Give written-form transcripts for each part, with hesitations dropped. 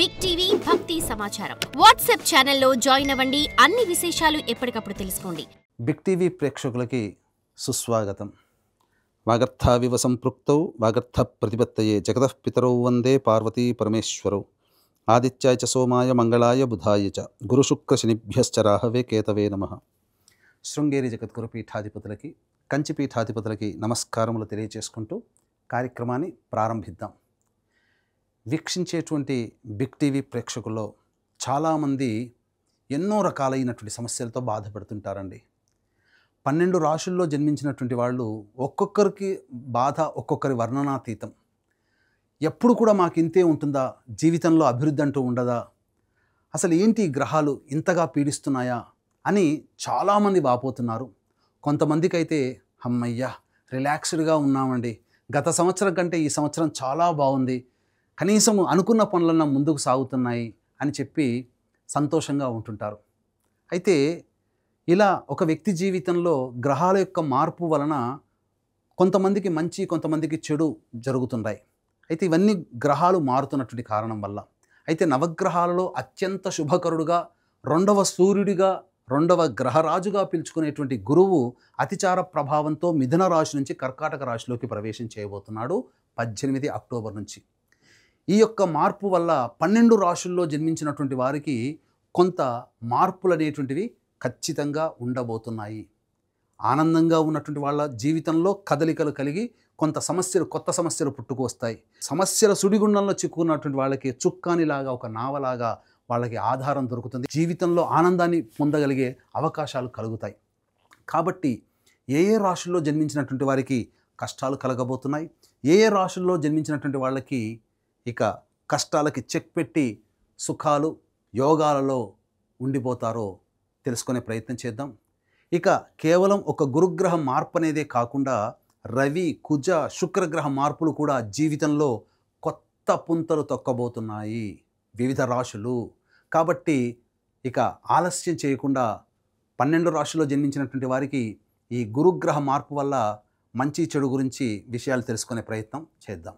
Big TV భక్తి సమాచారం WhatsApp ఛానల్లో జాయిన్ అవ్వండి. అన్ని విశేషాలు ఎప్పటికప్పుడు తెలుసుకోండి. బిగ్ టీవీ ప్రేక్షకులకి సుస్వాగతం. వాగర్థావివ సంపృక్తౌ వాగర్థ ప్రతిపత్తయే జగతః పితరౌ వందే పార్వతీ పరమేశ్వరౌ. ఆదిత్యాయ చ సోమాయ మంగళాయ బుధాయ చ గురుశుక్ర శనిభ్యశ్చ రాహవే కేతవే నమః. శృంగేరి జగద్గురు పీఠాధిపతులకి, కంచి పీఠాధిపతులకి నమస్కారములు తెలియజేసుకుంటూ కార్యక్రమాన్ని ప్రారంభిద్దాం. వీక్షించేటువంటి బిగ్ టీవీ ప్రేక్షకుల్లో చాలామంది ఎన్నో రకాలైనటువంటి సమస్యలతో బాధపడుతుంటారండి. 12 రాశుల్లో జన్మించినటువంటి వాళ్ళు ఒక్కొక్కరికి బాధ ఒక్కొక్కరి వర్ణనాతీతం. ఎప్పుడు కూడా మాకు ఇంతే ఉంటుందా, జీవితంలో అభివృద్ధి అంటూ ఉండదా, అసలు ఏంటి ఈ గ్రహాలు ఇంతగా పీడిస్తున్నాయా అని చాలామంది వాపోతున్నారు. కొంతమందికి అయితే అమ్మయ్యా రిలాక్స్డ్గా ఉన్నామండి, గత సంవత్సరం కంటే ఈ సంవత్సరం చాలా బాగుంది, కనీసం అనుకున్న పనులన్నా ముందుకు సాగుతున్నాయి అని చెప్పి సంతోషంగా ఉంటుంటారు. అయితే ఇలా ఒక వ్యక్తి జీవితంలో గ్రహాల యొక్క మార్పు వలన కొంతమందికి మంచి, కొంతమందికి చెడు జరుగుతున్నాయి. అయితే ఇవన్నీ గ్రహాలు మారుతున్నటువంటి కారణం వల్ల. అయితే నవగ్రహాలలో అత్యంత శుభకరుడుగా, రెండవ సూర్యుడిగా, రెండవ గ్రహరాజుగా పిలుచుకునేటువంటి గురువు అతిచార ప్రభావంతో మిథున రాశి నుంచి కర్కాటక రాశిలోకి ప్రవేశం చేయబోతున్నాడు 18 అక్టోబర్ నుంచి. ఈ యొక్క మార్పు వల్ల 12 రాశుల్లో జన్మించినటువంటి వారికి కొంత మార్పులు అనేటువంటివి ఖచ్చితంగా ఉండబోతున్నాయి. ఆనందంగా ఉన్నటువంటి వాళ్ళ జీవితంలో కదలికలు కలిగి కొంత సమస్యలు, కొత్త సమస్యలు పుట్టుకొస్తాయి. సమస్యల సుడిగుండంలో చిక్కుకున్నటువంటి వాళ్ళకి చుక్కానిలాగా, ఒక నావలాగా వాళ్ళకి ఆధారం దొరుకుతుంది. జీవితంలో ఆనందాన్ని పొందగలిగే అవకాశాలు కలుగుతాయి. కాబట్టి ఏ ఏ రాశుల్లో జన్మించినటువంటి వారికి కష్టాలు కలగబోతున్నాయి, ఏ ఏ రాశుల్లో జన్మించినటువంటి వాళ్ళకి ఇక కష్టాలకి చెక్ పెట్టి సుఖాలు యోగాలలో ఉండిపోతారో తెలుసుకునే ప్రయత్నం చేద్దాం. ఇక కేవలం ఒక గురుగ్రహ మార్పు అనేదే కాకుండా రవి, కుజ, శుక్రగ్రహ మార్పులు కూడా జీవితంలో కొత్త పుంతలు తొక్కబోతున్నాయి వివిధ రాశులు. కాబట్టి ఇక ఆలస్యం చేయకుండా 12 రాశుల్లో జన్మించినటువంటి వారికి ఈ గురుగ్రహ మార్పు వల్ల మంచి చెడు గురించి విషయాలు తెలుసుకునే ప్రయత్నం చేద్దాం.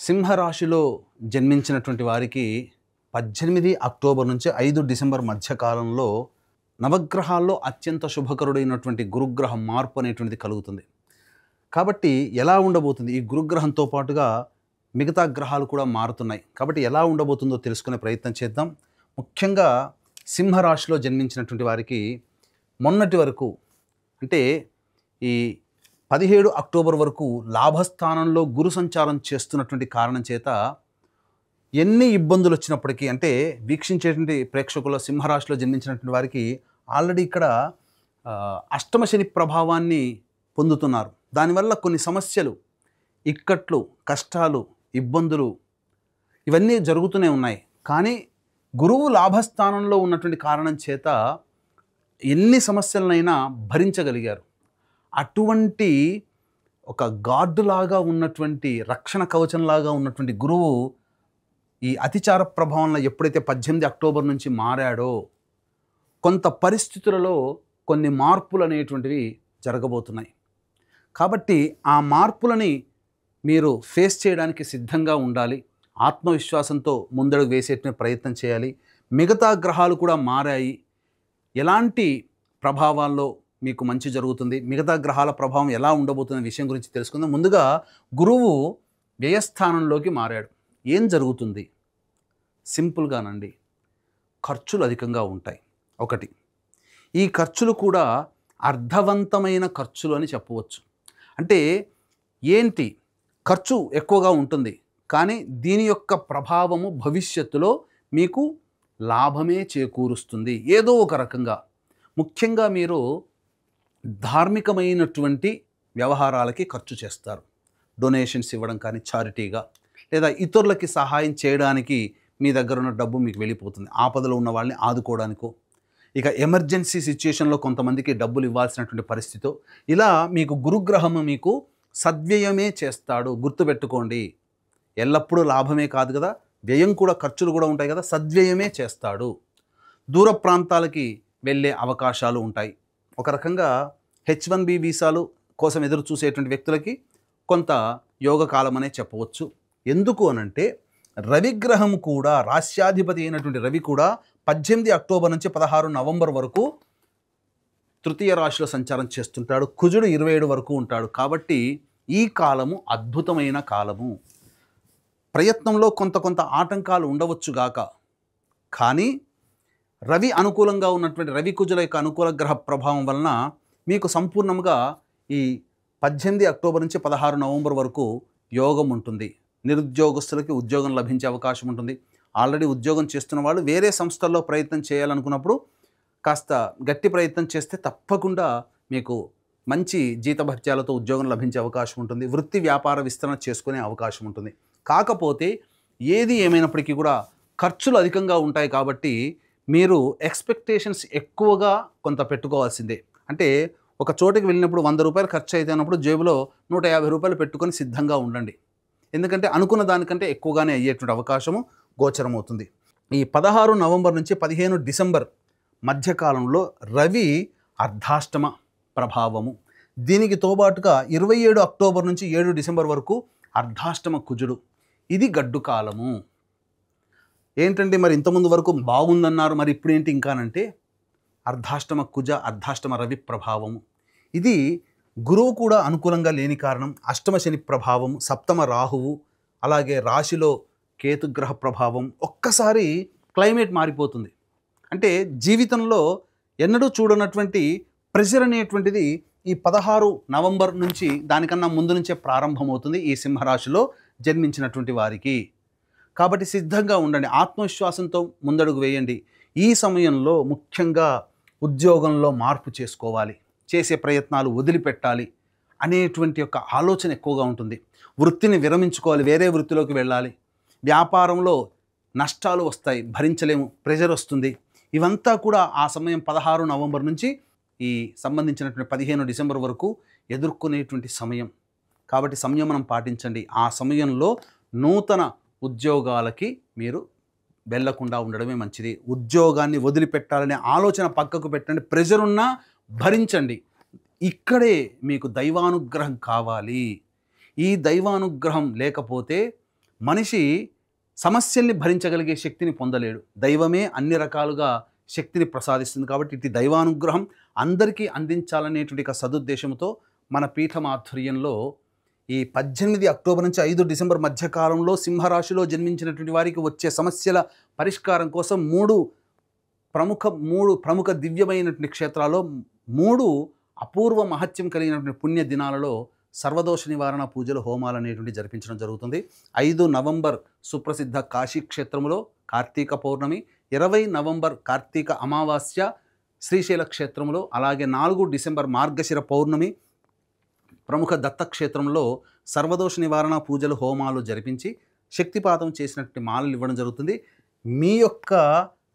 సింహరాశిలో జన్మించినటువంటి వారికి 18 అక్టోబర్ నుంచి 5 డిసెంబర్ మధ్యకాలంలో నవగ్రహాల్లో అత్యంత శుభకరుడైనటువంటి గురుగ్రహ మార్పు అనేటువంటిది కలుగుతుంది. కాబట్టి ఎలా ఉండబోతుంది, ఈ గురుగ్రహంతో పాటుగా మిగతా గ్రహాలు కూడా మారుతున్నాయి. కాబట్టి ఎలా ఉండబోతుందో తెలుసుకునే ప్రయత్నం చేద్దాం. ముఖ్యంగా సింహరాశిలో జన్మించినటువంటి వారికి మొన్నటి వరకు, అంటే ఈ 17 అక్టోబర్ వరకు లాభస్థానంలో గురు సంచారం చేస్తున్నటువంటి కారణం చేత ఎన్ని ఇబ్బందులు వచ్చినప్పటికీ, అంటే వీక్షించేటువంటి ప్రేక్షకుల సింహరాశిలో జన్మించినటువంటి వారికి ఆల్రెడీ ఇక్కడ అష్టమ శని ప్రభావాన్ని పొందుతున్నారు. దానివల్ల కొన్ని సమస్యలు, ఇక్కట్లు, కష్టాలు, ఇబ్బందులు ఇవన్నీ జరుగుతూనే ఉన్నాయి. కానీ గురువు లాభస్థానంలో ఉన్నటువంటి కారణం చేత ఎన్ని సమస్యలనైనా భరించగలిగారు. అటువంటి ఒక గార్డులాగా ఉన్నటువంటి, రక్షణ కవచంలాగా ఉన్నటువంటి గురువు ఈ అతిచార ప్రభావంలో ఎప్పుడైతే 18 అక్టోబర్ నుంచి మారాడో కొంత పరిస్థితులలో కొన్ని మార్పులు అనేటువంటివి జరగబోతున్నాయి. కాబట్టి ఆ మార్పులని మీరు ఫేస్ చేయడానికి సిద్ధంగా ఉండాలి. ఆత్మవిశ్వాసంతో ముందడుగు వేసేటువంటి ప్రయత్నం చేయాలి. మిగతా గ్రహాలు కూడా మారాయి, ఎలాంటి ప్రభావాల్లో మీకు మంచి జరుగుతుంది, మిగతా గ్రహాల ప్రభావం ఎలా ఉండబోతున్న విషయం గురించి తెలుసుకుందాం. ముందుగా గురువు వ్యయస్థానంలోకి మారాడు. ఏం జరుగుతుంది? సింపుల్గానండి, ఖర్చులు అధికంగా ఉంటాయి. ఒకటి, ఈ ఖర్చులు కూడా అర్థవంతమైన ఖర్చులు అని చెప్పవచ్చు. అంటే ఏంటి, ఖర్చు ఎక్కువగా ఉంటుంది, కానీ దీని యొక్క ప్రభావము భవిష్యత్తులో మీకు లాభమే చేకూరుస్తుంది ఏదో ఒక రకంగా. ముఖ్యంగా మీరు ధార్మికమైనటువంటి వ్యవహారాలకి ఖర్చు చేస్తారు. డొనేషన్స్ ఇవ్వడం కానీ, చారిటీగా, లేదా ఇతరులకి సహాయం చేయడానికి మీ దగ్గర ఉన్న డబ్బు మీకు వెళ్ళిపోతుంది. ఆపదలో ఉన్న వాళ్ళని ఆదుకోవడానికో, ఇక ఎమర్జెన్సీ సిచ్యుయేషన్లో కొంతమందికి డబ్బులు ఇవ్వాల్సినటువంటి పరిస్థితి. ఇలా మీకు గురుగ్రహము మీకు సద్వ్యయమే చేస్తాడు. గుర్తుపెట్టుకోండి, ఎల్లప్పుడూ లాభమే కాదు కదా, వ్యయం కూడా, ఖర్చులు కూడా ఉంటాయి కదా, సద్వ్యయమే చేస్తాడు. దూర ప్రాంతాలకి వెళ్ళే అవకాశాలు ఉంటాయి. ఒక రకంగా H1B వీసాలు కోసం ఎదురు చూసేటువంటి వ్యక్తులకి కొంత యోగకాలం అనే చెప్పవచ్చు. ఎందుకు అనంటే రవిగ్రహం కూడా, రాశ్యాధిపతి అయినటువంటి రవి కూడా 18 అక్టోబర్ నుంచి 16 నవంబర్ వరకు తృతీయ రాశిలో సంచారం చేస్తుంటాడు. కుజుడు 27 వరకు ఉంటాడు. కాబట్టి ఈ కాలము అద్భుతమైన కాలము. ప్రయత్నంలో కొంత ఆటంకాలు ఉండవచ్చుగాక, కానీ రవి అనుకూలంగా ఉన్నటువంటి రవి కుజుల యొక్క అనుకూల గ్రహ ప్రభావం వలన మీకు సంపూర్ణంగా ఈ 18 అక్టోబర్ నుంచి 16 నవంబర్ వరకు యోగం ఉంటుంది. నిరుద్యోగస్తులకి ఉద్యోగం లభించే అవకాశం ఉంటుంది. ఆల్రెడీ ఉద్యోగం చేస్తున్న వాళ్ళు వేరే సంస్థల్లో ప్రయత్నం చేయాలనుకున్నప్పుడు కాస్త గట్టి ప్రయత్నం చేస్తే తప్పకుండా మీకు మంచి జీతభత్యాలతో ఉద్యోగం లభించే అవకాశం ఉంటుంది. వృత్తి వ్యాపార విస్తరణ చేసుకునే అవకాశం ఉంటుంది. కాకపోతే ఏది ఏమైనప్పటికీ కూడా ఖర్చులు అధికంగా ఉంటాయి. కాబట్టి మీరు ఎక్స్పెక్టేషన్స్ ఎక్కువగా కొంత పెట్టుకోవాల్సిందే. అంటే ఒక చోటికి వెళ్ళినప్పుడు 100 రూపాయలు ఖర్చు అయితే అన్నప్పుడు జేబులో 150 రూపాయలు పెట్టుకొని సిద్ధంగా ఉండండి. ఎందుకంటే అనుకున్న దానికంటే ఎక్కువగానే అయ్యేటువంటి అవకాశము గోచరమవుతుంది. ఈ 16 నవంబర్ నుంచి 15 డిసెంబర్ మధ్యకాలంలో రవి అర్ధాష్టమ ప్రభావము. దీనికి తోబాటుగా 27 అక్టోబర్ నుంచి 7 డిసెంబర్ వరకు అర్ధాష్టమ కుజుడు. ఇది గడ్డు కాలము. ఏంటంటే మరి ఇంతకుముందు వరకు బాగుందన్నారు, మరి ఇప్పుడు ఏంటి ఇంకానంటే అర్ధాష్టమ కుజ, అర్ధాష్టమ రవి ప్రభావము. ఇది గురువు కూడా అనుకూలంగా లేని కారణం. అష్టమ శని ప్రభావం, సప్తమ రాహువు, అలాగే రాశిలో కేతుగ్రహ ప్రభావం. ఒక్కసారి క్లైమేట్ మారిపోతుంది. అంటే జీవితంలో ఎన్నడూ చూడనటువంటి ప్రెషర్ అనేటువంటిది ఈ 16 నవంబర్ నుంచి, దానికన్నా ముందు నుంచే ప్రారంభమవుతుంది ఈ సింహరాశిలో జన్మించినటువంటి వారికి. కాబట్టి సిద్ధంగా ఉండండి, ఆత్మవిశ్వాసంతో ముందడుగు వేయండి. ఈ సమయంలో ముఖ్యంగా ఉద్యోగంలో మార్పు చేసుకోవాలి, చేసే ప్రయత్నాలు వదిలిపెట్టాలి అనేటువంటి యొక్క ఆలోచన ఎక్కువగా ఉంటుంది. వృత్తిని విరమించుకోవాలి, వేరే వృత్తిలోకి వెళ్ళాలి. వ్యాపారంలో నష్టాలు వస్తాయి, భరించలేము, ప్రెషర్ వస్తుంది. ఇవంతా కూడా ఆ సమయం 16 నవంబర్ నుంచి ఈ సంబంధించినటువంటి 15 డిసెంబర్ వరకు ఎదుర్కొనేటువంటి సమయం. కాబట్టి సంయమనం పాటించండి. ఆ సమయంలో నూతన ఉద్యోగాలకి మీరు వెళ్ళకుండా ఉండడమే మంచిది. ఉద్యోగాన్ని వదిలిపెట్టాలనే ఆలోచన పక్కకు పెట్టండి. ప్రెషర్ ఉన్నా భరించండి. ఇక్కడే మీకు దైవానుగ్రహం కావాలి. ఈ దైవానుగ్రహం లేకపోతే మనిషి సమస్యల్ని భరించగలిగే శక్తిని పొందలేడు. దైవమే అన్ని రకాలుగా శక్తిని ప్రసాదిస్తుంది. కాబట్టి ఇటు దైవానుగ్రహం అందరికీ అందించాలనేటువంటి సదుద్దేశంతో మన పీఠం ఆధ్వర్యంలో ఈ 18 అక్టోబర్ నుంచి 5 డిసెంబర్ మధ్యకాలంలో సింహరాశిలో జన్మించినటువంటి వారికి వచ్చే సమస్యల పరిష్కారం కోసం మూడు ప్రముఖ దివ్యమైనటువంటి క్షేత్రాల్లో 3 అపూర్వ మహత్యం కలిగినటువంటి పుణ్య దినాలలో సర్వదోష నివారణ పూజలు, హోమాలు అనేటువంటి జరిపించడం జరుగుతుంది. 5 నవంబర్ సుప్రసిద్ధ కాశీ క్షేత్రంలో కార్తీక పౌర్ణమి, 20 నవంబర్ కార్తీక అమావాస్య శ్రీశైల క్షేత్రంలో, అలాగే 4 డిసెంబర్ మార్గశిర పౌర్ణమి ప్రముఖ దత్తక్షేత్రంలో సర్వదోష నివారణ పూజలు, హోమాలు జరిపించి శక్తిపాతం చేసినటువంటి మాలలు ఇవ్వడం జరుగుతుంది. మీ యొక్క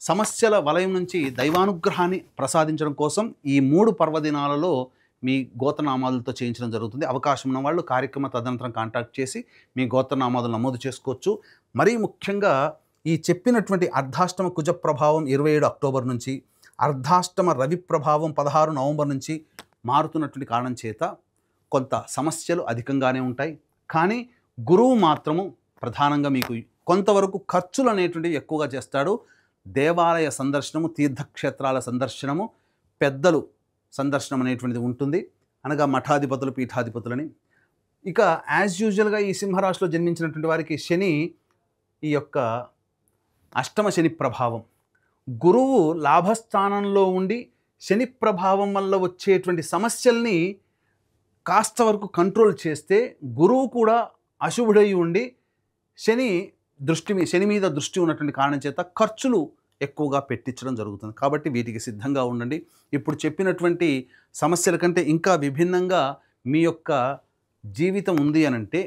సమస్యల వలయం నుంచి దైవానుగ్రహాన్ని ప్రసాదించడం కోసం ఈ 3 పర్వదినాలలో మీ గోత్రనామాలతో చేయించడం జరుగుతుంది. అవకాశం ఉన్న వాళ్ళు కార్యక్రమ తదనంతరం కాంటాక్ట్ చేసి మీ గోత్రనామాలు నమోదు చేసుకోవచ్చు. మరీ ముఖ్యంగా ఈ చెప్పినటువంటి అర్ధాష్టమ కుజ ప్రభావం 27 అక్టోబర్ నుంచి, అర్ధాష్టమ రవి ప్రభావం 16 నవంబర్ నుంచి మారుతున్నటువంటి కారణం చేత కొంత సమస్యలు అధికంగానే ఉంటాయి. కానీ గురువు మాత్రము ప్రధానంగా మీకు కొంతవరకు ఖర్చులు అనేటువంటివి ఎక్కువగా చేస్తాడు. దేవాలయ సందర్శనము, తీర్థక్షేత్రాల సందర్శనము, పెద్దలు సందర్శనం అనేటువంటిది ఉంటుంది, అనగా మఠాధిపతులు, పీఠాధిపతులని. ఇక యాజ్ యూజువల్గా ఈ సింహరాశిలో జన్మించినటువంటి వారికి శని, ఈ యొక్క అష్టమ శని ప్రభావం, గురువు లాభస్థానంలో ఉండి శని ప్రభావం వల్ల వచ్చేటువంటి సమస్యల్ని కాస్త వరకు కంట్రోల్ చేస్తే, గురువు కూడా అశుభుడై ఉండి శని మీద దృష్టి ఉన్నటువంటి కారణం చేత ఖర్చులు ఎక్కువగా పెట్టించడం జరుగుతుంది. కాబట్టి వీటికి సిద్ధంగా ఉండండి. ఇప్పుడు చెప్పినటువంటి సమస్యల కంటే ఇంకా విభిన్నంగా మీ యొక్క జీవితం ఉంది అనంటే,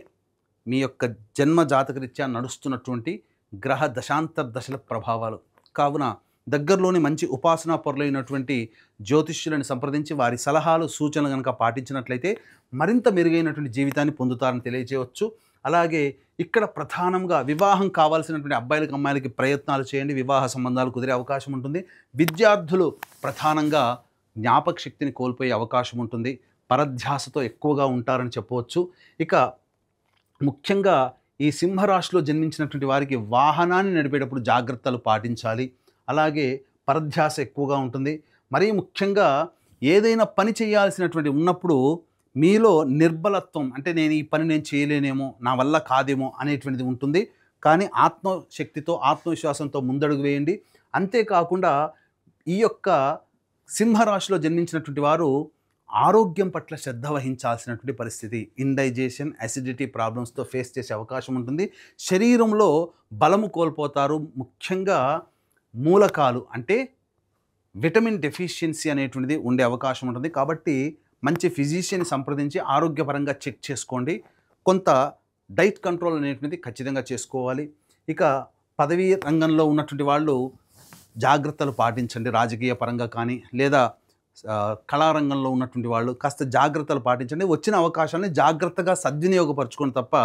మీ యొక్క జన్మ జాతకరీత్యా నడుస్తున్నటువంటి గ్రహ దశాంతర్దశల ప్రభావాలు. కావున దగ్గరలోని మంచి ఉపాసనా పరులైనటువంటి జ్యోతిష్యులను సంప్రదించి వారి సలహాలు, సూచనలు కనుక పాటించినట్లయితే మరింత మెరుగైనటువంటి జీవితాన్ని పొందుతారని తెలియజేయవచ్చు. అలాగే ఇక్కడ ప్రధానంగా వివాహం కావాల్సినటువంటి అబ్బాయిలకి, అమ్మాయిలకి ప్రయత్నాలు చేయండి. వివాహ సంబంధాలు కుదిరే అవకాశం ఉంటుంది. విద్యార్థులు ప్రధానంగా జ్ఞాపక శక్తిని కోల్పోయే అవకాశం ఉంటుంది. పరధ్యాసతో ఎక్కువగా ఉంటారని చెప్పవచ్చు. ఇక ముఖ్యంగా ఈ సింహరాశిలో జన్మించినటువంటి వారికి వాహనాన్ని నడిపేటప్పుడు జాగ్రత్తలు పాటించాలి. అలాగే పరధ్యాస ఎక్కువగా ఉంటుంది. మరీ ముఖ్యంగా ఏదైనా పని చేయాల్సినటువంటి ఉన్నప్పుడు మీలో నిర్బలత్వం, అంటే నేను ఈ పని నేను చేయలేనేమో, నా వల్ల కాదేమో అనేటువంటిది ఉంటుంది. కానీ ఆత్మశక్తితో ఆత్మవిశ్వాసంతో ముందడుగు వేయండి. అంతేకాకుండా ఈ యొక్క సింహరాశిలో జన్మించినటువంటి వారు ఆరోగ్యం పట్ల శ్రద్ధ వహించాల్సినటువంటి పరిస్థితి. ఇండైజెషన్, అసిడిటీ ప్రాబ్లమ్స్తో ఫేస్ చేసే అవకాశం ఉంటుంది. శరీరంలో బలము కోల్పోతారు. ముఖ్యంగా మూలకాలు అంటే విటమిన్ డెఫిషియన్సీ అనేటువంటిది ఉండే అవకాశం ఉంటుంది. కాబట్టి మంచి ఫిజిషియన్ని సంప్రదించి ఆరోగ్యపరంగా చెక్ చేసుకోండి. కొంత డైట్ కంట్రోల్ అనేటువంటిది ఖచ్చితంగా చేసుకోవాలి. ఇక పదవీ రంగంలో ఉన్నటువంటి వాళ్ళు జాగ్రత్తలు పాటించండి. రాజకీయ పరంగా కానీ లేదా కళారంగంలో ఉన్నటువంటి వాళ్ళు కాస్త జాగ్రత్తలు పాటించండి. వచ్చిన అవకాశాన్ని జాగ్రత్తగా సద్వినియోగపరచుకోండి తప్ప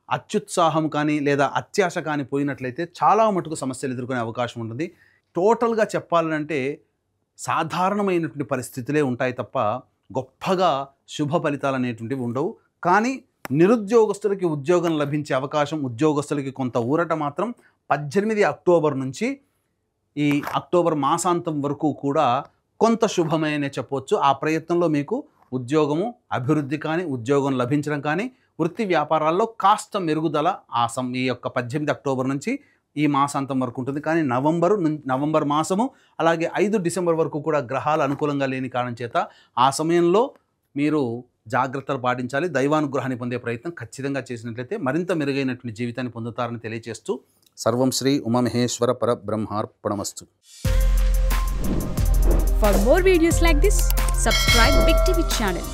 అత్యుత్సాహం కానీ లేదా అత్యాశ కానీ పోయినట్లయితే చాలా మటుకు సమస్యలు ఎదుర్కొనే అవకాశం ఉంటుంది. టోటల్గా చెప్పాలంటే సాధారణమైనటువంటి పరిస్థితులే ఉంటాయి తప్ప గొప్పగా శుభ ఫలితాలు అనేటువంటివి ఉండవు. కానీ నిరుద్యోగస్తులకి ఉద్యోగం లభించే అవకాశం, ఉద్యోగస్తులకి కొంత ఊరట మాత్రం 18 అక్టోబర్ నుంచి ఈ అక్టోబర్ మాసాంతం వరకు కూడా కొంత శుభమనే చెప్పవచ్చు. ఆ ప్రయత్నంలో మీకు ఉద్యోగము అభివృద్ధి కానీ, ఉద్యోగం లభించడం కానీ, వృత్తి వ్యాపారాల్లో కాస్త మెరుగుదల ఈ యొక్క 18 అక్టోబర్ నుంచి ఈ మాసాంతం వరకు ఉంటుంది. కానీ నవంబర్ మాసము అలాగే 5 డిసెంబర్ వరకు కూడా గ్రహాలు అనుకూలంగా లేని కారణం చేత ఆ సమయంలో మీరు జాగ్రత్తలు పాటించాలి. దైవానుగ్రహాన్ని పొందే ప్రయత్నం ఖచ్చితంగా చేసినట్లయితే మరింత మెరుగైనటువంటి జీవితాన్ని పొందుతారని తెలియజేస్తూ సర్వం Shri Umamaheshwara పరబ్రహ్మార్పణమస్తు. For more videos like this, subscribe Big TV channel.